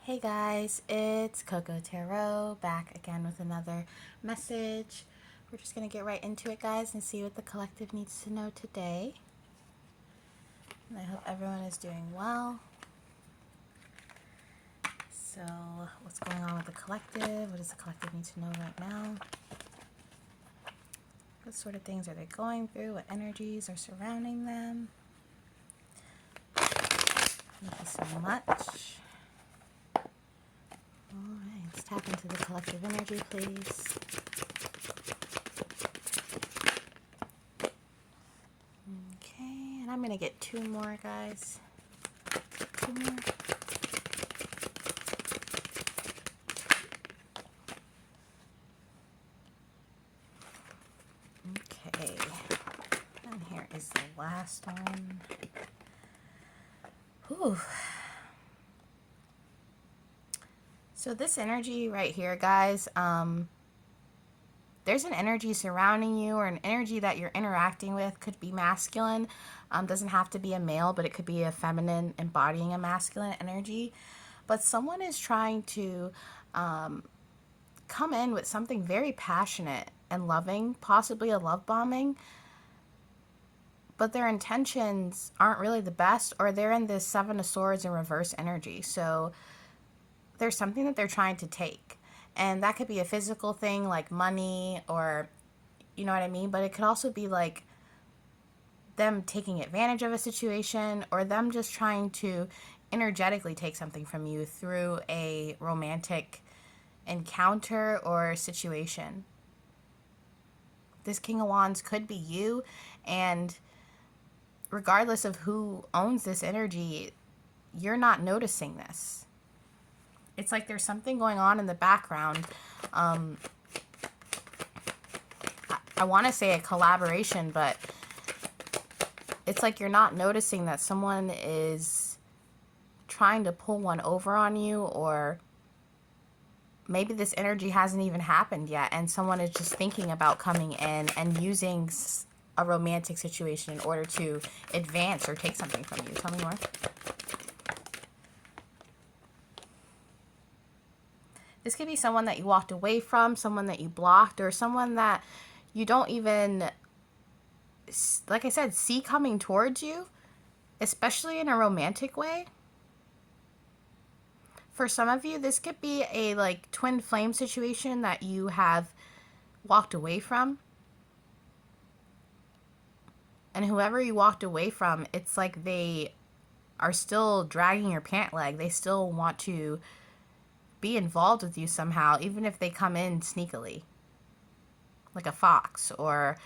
Hey guys, it's Coco Tarot back again with another message. We're just going to get right into it, guys, and see what the collective needs to know today. And I hope everyone is doing well. So, what's going on with the collective? What does the collective need to know right now? What sort of things are they going through? What energies are surrounding them? Thank you so much. Alright, let's tap into the collective energy, please. Okay, and I'm going to get two more, guys. Two more. Okay, and here is the last one. Whew. So this energy right here, guys, there's an energy surrounding you, or an energy that you're interacting with. Could be masculine, doesn't have to be a male, but it could be a feminine embodying a masculine energy. But someone is trying to come in with something very passionate and loving, possibly a love bombing, but their intentions aren't really the best, or they're in this Seven of Swords in reverse energy. So there's something that they're trying to take, and that could be a physical thing like money, or you know what I mean, but it could also be like them taking advantage of a situation, or them just trying to energetically take something from you through a romantic encounter or situation. This King of Wands could be you, and regardless of who owns this energy, you're not noticing this. It's like there's something going on in the background. I want to say a collaboration, but it's like you're not noticing that someone is trying to pull one over on you, or maybe this energy hasn't even happened yet, and someone is just thinking about coming in and using a romantic situation in order to advance or take something from you. Tell me more. This could be someone that you walked away from, someone that you blocked, or someone that you don't even, like I said, see coming towards you, especially in a romantic way. For some of you, this could be a like twin flame situation that you have walked away from. And whoever you walked away from, it's like they are still dragging your pant leg. They still want to be involved with you somehow, even if they come in sneakily, like a fox. Or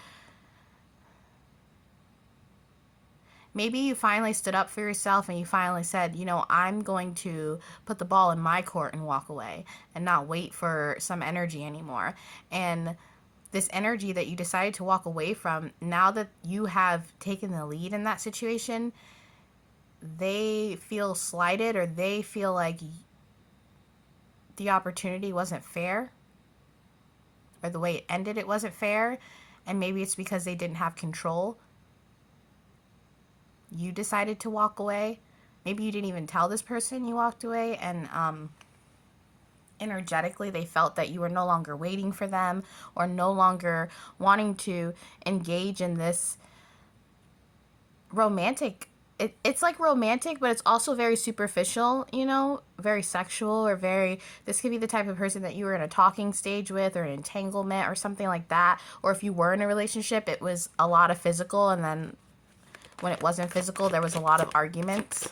maybe you finally stood up for yourself and you finally said, you know, I'm going to put the ball in my court and walk away and not wait for some energy anymore. And this energy that you decided to walk away from, now that you have taken the lead in that situation, they feel slighted, or they feel like the opportunity wasn't fair, or the way it ended, it wasn't fair. And maybe it's because they didn't have control. You decided to walk away. Maybe you didn't even tell this person you walked away, and energetically they felt that you were no longer waiting for them, or no longer wanting to engage in this romantic, it's like romantic, but it's also very superficial, you know, very sexual, or very, this could be the type of person that you were in a talking stage with, or an entanglement or something like that. Or if you were in a relationship, it was a lot of physical, and then when it wasn't physical, there was a lot of arguments.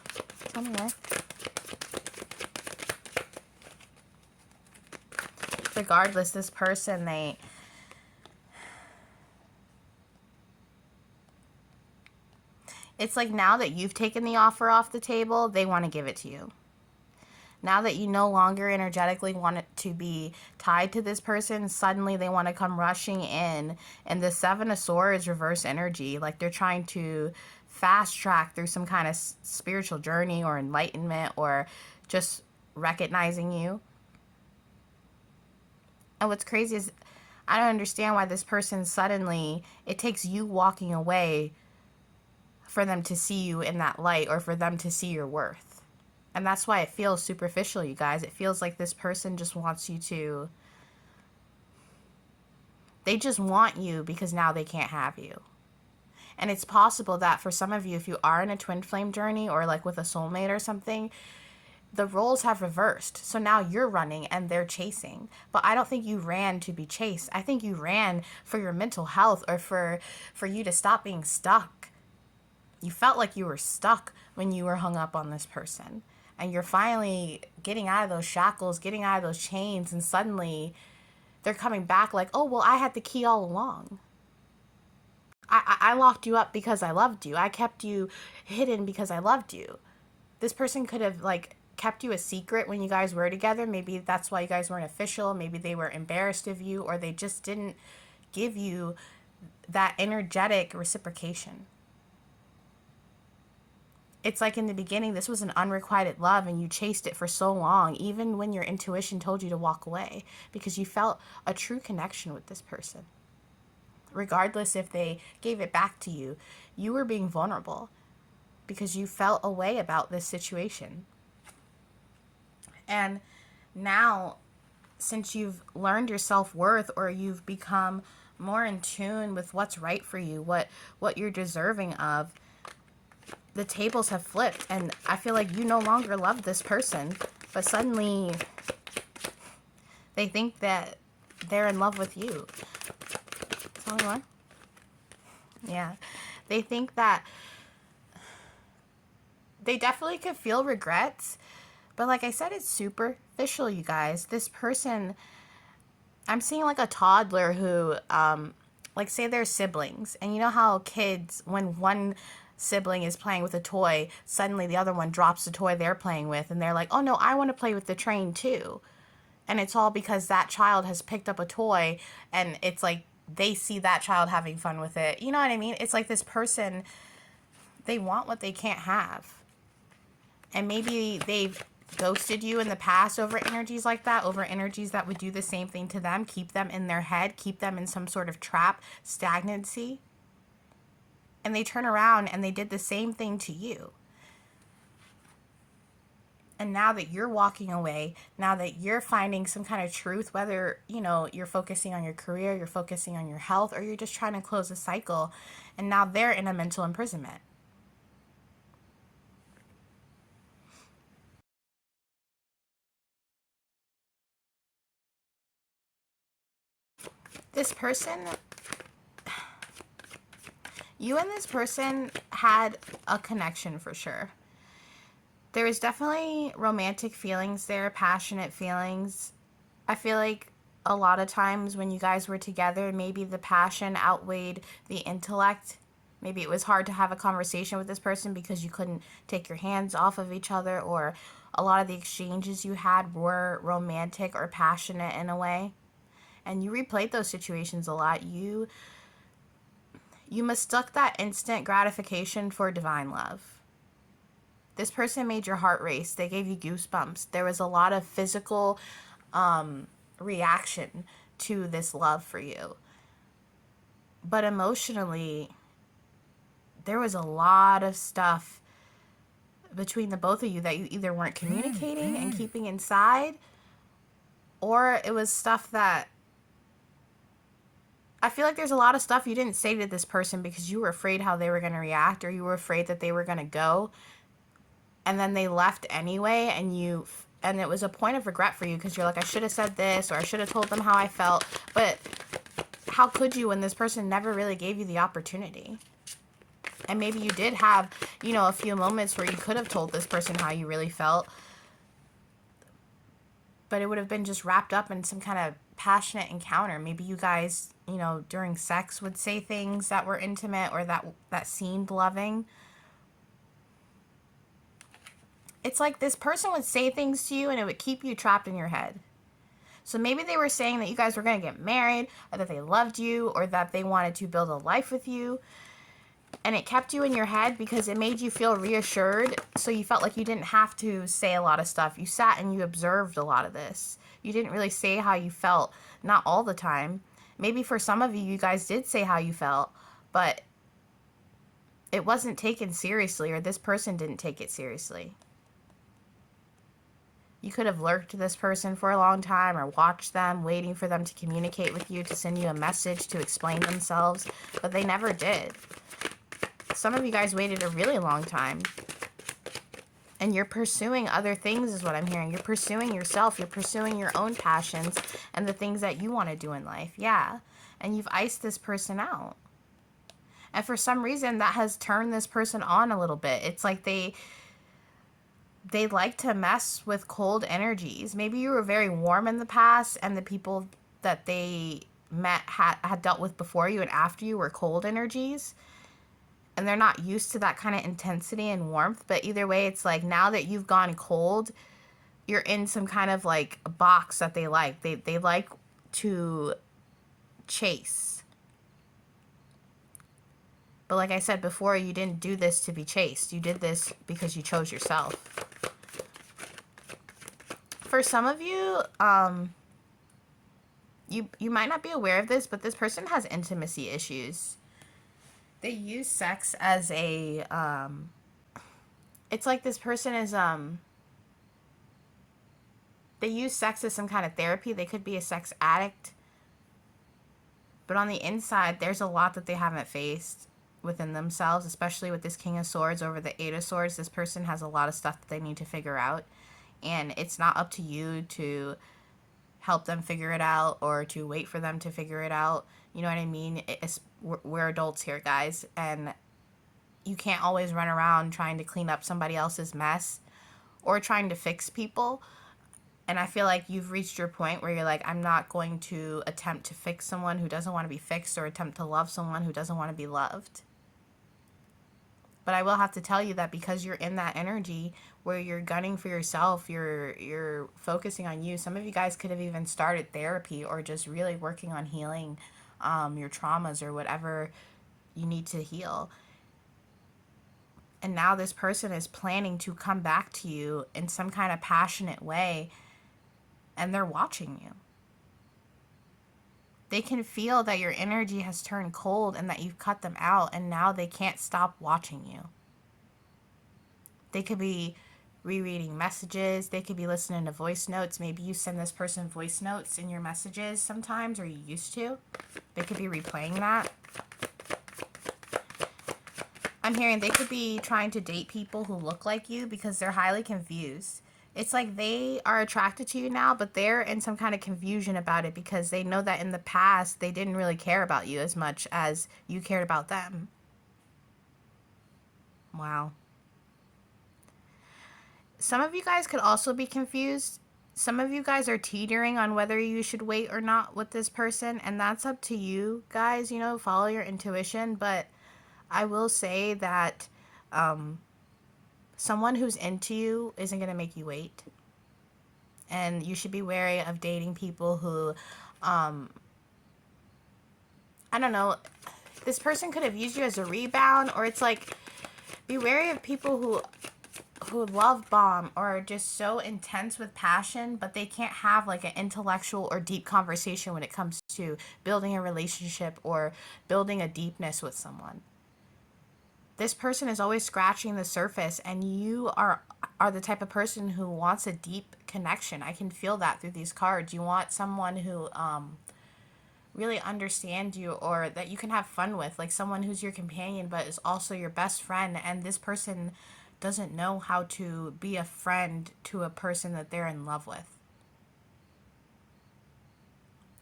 Tell me more. Regardless, this person, it's like now that you've taken the offer off the table, they want to give it to you. Now that you no longer energetically want it to be tied to this person, suddenly they want to come rushing in. And the Seven of Swords reverse energy, like they're trying to fast track through some kind of spiritual journey or enlightenment, or just recognizing you. And what's crazy is, I don't understand why this person suddenly, it takes you walking away for them to see you in that light, or for them to see your worth. And that's why it feels superficial, you guys. It feels like this person just wants you to, they just want you because now they can't have you. And it's possible that for some of you, if you are in a twin flame journey or like with a soulmate or something, the roles have reversed. So now you're running and they're chasing. But I don't think you ran to be chased. I think you ran for your mental health, or for you to stop being stuck. You felt like you were stuck when you were hung up on this person. And you're finally getting out of those shackles, getting out of those chains, and suddenly they're coming back like, oh, well, I had the key all along. I locked you up because I loved you. I kept you hidden because I loved you. This person could have, like, kept you a secret when you guys were together. Maybe that's why you guys weren't official. Maybe they were embarrassed of you, or they just didn't give you that energetic reciprocation. It's like in the beginning, this was an unrequited love and you chased it for so long, even when your intuition told you to walk away, because you felt a true connection with this person. Regardless if they gave it back to you, you were being vulnerable because you felt a way about this situation. And now, since you've learned your self-worth, or you've become more in tune with what's right for you, what you're deserving of, the tables have flipped, and I feel like you no longer love this person, but suddenly they think that they're in love with you. Tell me more. Yeah. They think that they definitely could feel regrets, but like I said, it's superficial, you guys. This person, I'm seeing like a toddler who, like say they're siblings, and you know how kids, when one sibling is playing with a toy, suddenly the other one drops the toy they're playing with, and they're like, oh no, I want to play with the train too. And it's all because that child has picked up a toy, and it's like they see that child having fun with it. You know what I mean? It's like this person, they want what they can't have. And maybe they've ghosted you in the past over energies like that, over energies that would do the same thing to them, keep them in their head, keep them in some sort of trap, stagnancy. And they turn around and they did the same thing to you. And now that you're walking away, now that you're finding some kind of truth, whether, you know, you're focusing on your career, you're focusing on your health, or you're just trying to close a cycle, and now they're in a mental imprisonment. This person, you and this person had a connection for sure. There was definitely romantic feelings there, passionate feelings. I feel like a lot of times when you guys were together, maybe the passion outweighed the intellect. Maybe it was hard to have a conversation with this person because you couldn't take your hands off of each other, or a lot of the exchanges you had were romantic or passionate in a way. And you replayed those situations a lot. You mistook that instant gratification for divine love. This person made your heart race. They gave you goosebumps. There was a lot of physical reaction to this love for you. But emotionally, there was a lot of stuff between the both of you that you either weren't communicating and keeping inside, or it was stuff that, I feel like there's a lot of stuff you didn't say to this person because you were afraid how they were going to react, or you were afraid that they were going to go, and then they left anyway, and it was a point of regret for you because you're like, I should have said this, or I should have told them how I felt. But how could you when this person never really gave you the opportunity? And maybe you did have, you know, a few moments where you could have told this person how you really felt, but it would have been just wrapped up in some kind of passionate encounter. Maybe you guys, you know, during sex would say things that were intimate, or that seemed loving. It's like this person would say things to you and it would keep you trapped in your head. So maybe they were saying that you guys were going to get married, or that they loved you, or that they wanted to build a life with you. And it kept you in your head because it made you feel reassured. So you felt like you didn't have to say a lot of stuff. You sat and you observed a lot of this. You didn't really say how you felt. Not all the time. Maybe for some of you, you guys did say how you felt, but it wasn't taken seriously, or this person didn't take it seriously. You could have lurked this person for a long time or watched them, waiting for them to communicate with you, to send you a message, to explain themselves, but they never did. Some of you guys waited a really long time. And you're pursuing other things is what I'm hearing. You're pursuing yourself. You're pursuing your own passions and the things that you want to do in life. Yeah. And you've iced this person out. And for some reason, that has turned this person on a little bit. It's like they like to mess with cold energies. Maybe you were very warm in the past and the people that they met had dealt with before you and after you were cold energies. And they're not used to that kind of intensity and warmth. But either way, it's like now that you've gone cold, you're in some kind of like box that they like. They like to chase. But like I said before, you didn't do this to be chased. You did this because you chose yourself. For some of you, you might not be aware of this, but this person has intimacy issues. They use sex as a, it's like this person is, they use sex as some kind of therapy. They could be a sex addict. But on the inside, there's a lot that they haven't faced within themselves, especially with this King of Swords over the Eight of Swords. This person has a lot of stuff that they need to figure out. And it's not up to you to help them figure it out or to wait for them to figure it out. You know what I mean? We're adults here, guys. And you can't always run around trying to clean up somebody else's mess or trying to fix people. And I feel like you've reached your point where you're like, I'm not going to attempt to fix someone who doesn't want to be fixed or attempt to love someone who doesn't want to be loved. But I will have to tell you that because you're in that energy where you're gunning for yourself, you're focusing on you. Some of you guys could have even started therapy or just really working on healing your traumas or whatever you need to heal. And now this person is planning to come back to you in some kind of passionate way, and they're watching you. They can feel that your energy has turned cold and that you've cut them out, and now they can't stop watching you. They could be rereading messages. They could be listening to voice notes. Maybe you send this person voice notes in your messages sometimes, or you used to. They could be replaying that. I'm hearing they could be trying to date people who look like you because they're highly confused. It's like they are attracted to you now, but they're in some kind of confusion about it because they know that in the past they didn't really care about you as much as you cared about them. Wow. Some of you guys could also be confused. Some of you guys are teetering on whether you should wait or not with this person, and that's up to you guys, you know, follow your intuition. But I will say that someone who's into you isn't going to make you wait. And you should be wary of dating people who, I don't know, this person could have used you as a rebound, or it's like, be wary of people who love bomb or are just so intense with passion, but they can't have like an intellectual or deep conversation when it comes to building a relationship or building a deepness with someone. This person is always scratching the surface, and you are the type of person who wants a deep connection. I can feel that through these cards. You want someone who really understands you, or that you can have fun with, like someone who's your companion but is also your best friend. And this person doesn't know how to be a friend to a person that they're in love with.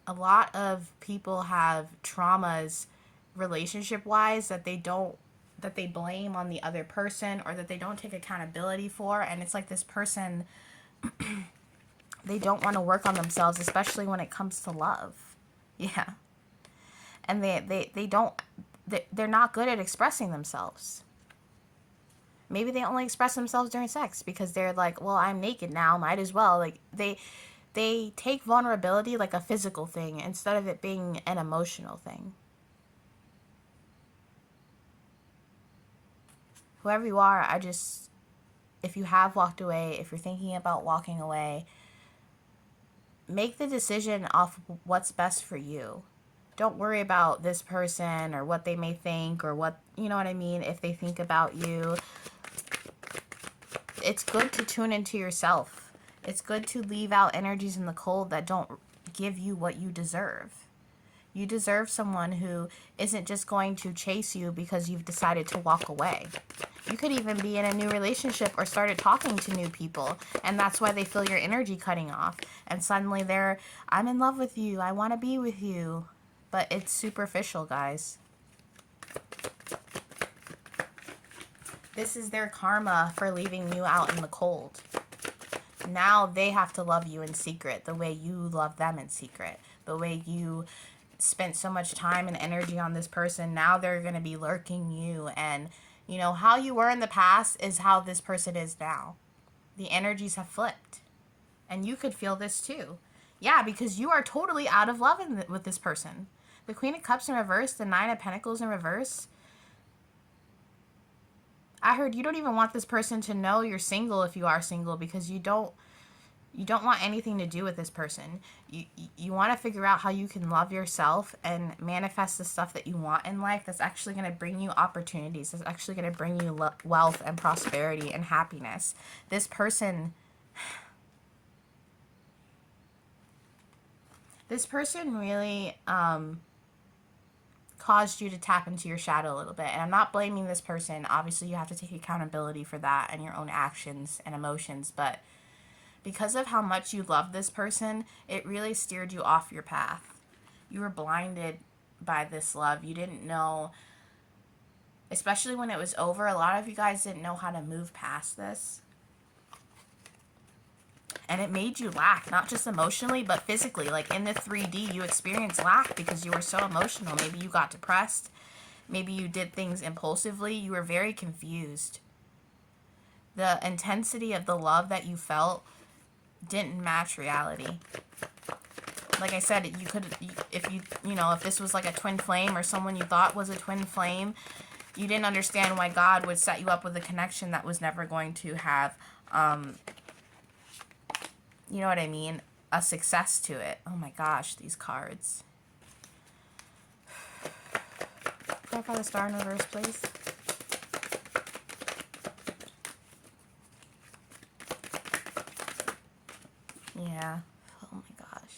A lot of people have traumas relationship-wise that they blame on the other person, or that they don't take accountability for. And it's like this person, they don't want to work on themselves, especially when it comes to love. Yeah. And they're not good at expressing themselves. Maybe they only express themselves during sex because they're like, well, I'm naked now, might as well. Like they take vulnerability like a physical thing instead of it being an emotional thing. Whoever you are, if you have walked away, if you're thinking about walking away, make the decision off what's best for you. Don't worry about this person or what they may think, or what, you know what I mean, if they think about you. It's good to tune into yourself. It's good to leave out energies in the cold that don't give you what you deserve. You deserve someone who isn't just going to chase you because you've decided to walk away. You could even be in a new relationship or started talking to new people, and that's why they feel your energy cutting off. And suddenly they're, I'm in love with you, I want to be with you. But it's superficial, guys. This is their karma for leaving you out in the cold. Now they have to love you in secret, the way you love them in secret, the way you spent so much time and energy on this person. Now they're going to be lurking you, and you know how you were in the past is how this person is now. The energies have flipped, and you could feel this too. Yeah, because you are totally out of love with this person. The Queen of Cups in reverse, the Nine of Pentacles in reverse. I heard you don't even want this person to know you're single if you are single, because you don't want anything to do with this person. You want to figure out how you can love yourself and manifest the stuff that you want in life that's actually going to bring you opportunities, that's actually going to bring you wealth and prosperity and happiness. This person really caused you to tap into your shadow a little bit. And I'm not blaming this person. Obviously, you have to take accountability for that and your own actions and emotions, but because of how much you love this person, it really steered you off your path. You were blinded by this love. You didn't know, especially when it was over, a lot of you guys didn't know how to move past this. And it made you lack, not just emotionally, but physically. Like in the 3D, you experienced lack because you were so emotional. Maybe you got depressed. Maybe you did things impulsively. You were very confused. The intensity of the love that you felt didn't match reality. Like I said, you could, if if this was like a twin flame or someone you thought was a twin flame, you didn't understand why God would set you up with a connection that was never going to have, you know what I mean, a success to it. Oh my gosh, these cards. Clarify the star in reverse, please. Yeah. Oh my gosh.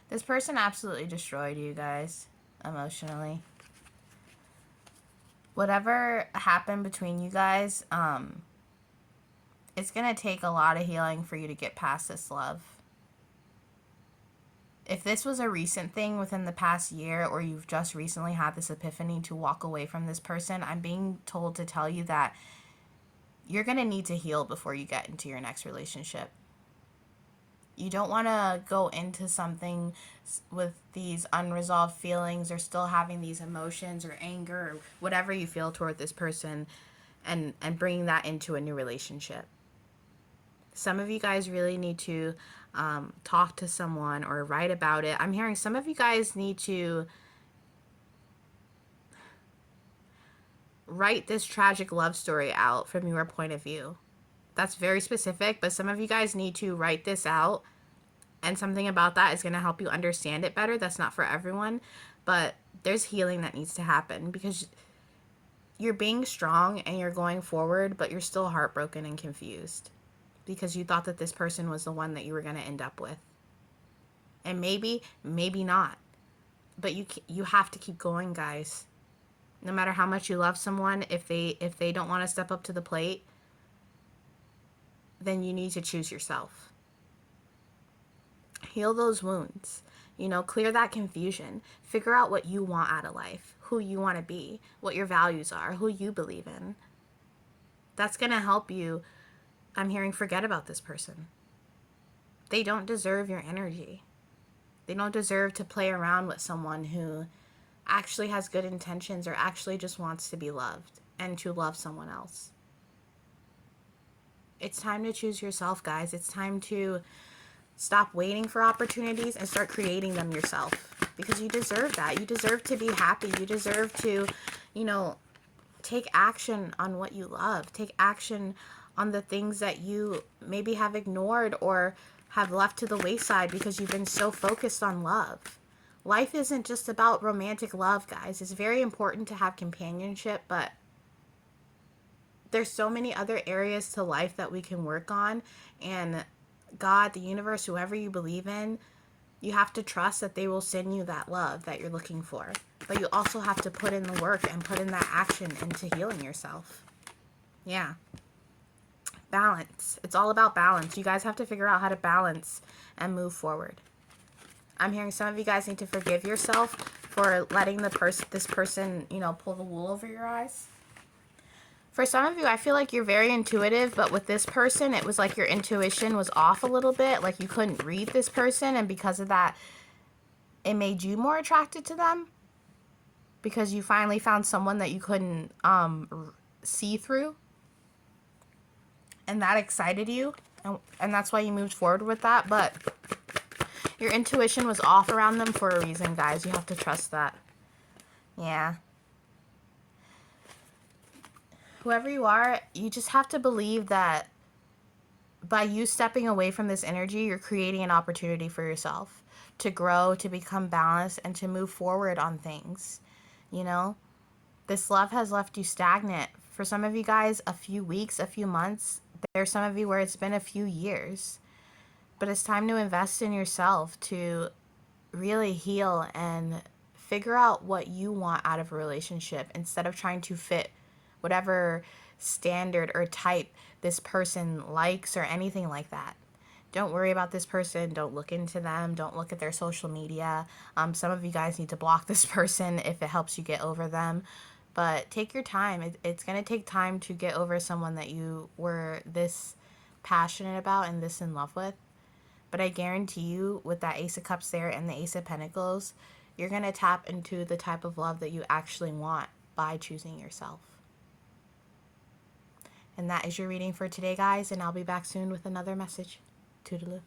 This person absolutely destroyed you guys emotionally. Whatever happened between you guys, it's going to take a lot of healing for you to get past this love. If this was a recent thing within the past year, or you've just recently had this epiphany to walk away from this person, I'm being told to tell you that you're going to need to heal before you get into your next relationship. You don't want to go into something with these unresolved feelings or still having these emotions or anger or whatever you feel toward this person and bringing that into a new relationship. Some of you guys really need to talk to someone or write about it. I'm hearing some of you guys need to write this tragic love story out from your point of view. That's very specific, but some of you guys need to write this out, and something about that is going to help you understand it better. That's not for everyone, but there's healing that needs to happen because you're being strong and you're going forward, but you're still heartbroken and confused because you thought that this person was the one that you were going to end up with. And maybe not. But you have to keep going, guys. No matter how much you love someone, if they don't want to step up to the plate, then you need to choose yourself. Heal those wounds. Clear that confusion. Figure out what you want out of life, who you want to be, what your values are, who you believe in. That's going to help you. I'm hearing forget about this person. They don't deserve your energy. They don't deserve to play around with someone who actually has good intentions or actually just wants to be loved and to love someone else. It's time to choose yourself, guys. It's time to stop waiting for opportunities and start creating them yourself, because you deserve that. You deserve to be happy. You deserve to, take action on what you love. Take action on the things that you maybe have ignored or have left to the wayside because you've been so focused on love. Life isn't just about romantic love, guys. It's very important to have companionship, but there's so many other areas to life that we can work on, and God, the universe, whoever you believe in, you have to trust that they will send you that love that you're looking for. But you also have to put in the work and put in that action into healing yourself. Yeah. Balance. It's all about balance. You guys have to figure out how to balance and move forward. I'm hearing some of you guys need to forgive yourself for letting this person, pull the wool over your eyes. For some of you, I feel like you're very intuitive, but with this person, it was like your intuition was off a little bit. Like you couldn't read this person, and because of that, it made you more attracted to them because you finally found someone that you couldn't see through, and that excited you, and that's why you moved forward with that. But your intuition was off around them for a reason, guys. You have to trust that. Yeah. Whoever you are, you just have to believe that by you stepping away from this energy, you're creating an opportunity for yourself to grow, to become balanced, and to move forward on things. You know, this love has left you stagnant. For some of you guys, a few weeks, a few months. There's some of you where it's been a few years. But it's time to invest in yourself to really heal and figure out what you want out of a relationship instead of trying to fit whatever standard or type this person likes or anything like that. Don't worry about this person. Don't look into them. Don't look at their social media. Some of you guys need to block this person if it helps you get over them. But take your time. It's going to take time to get over someone that you were this passionate about and this in love with. But I guarantee you, with that Ace of Cups there and the Ace of Pentacles, you're going to tap into the type of love that you actually want by choosing yourself. And that is your reading for today, guys. And I'll be back soon with another message. Toodaloo.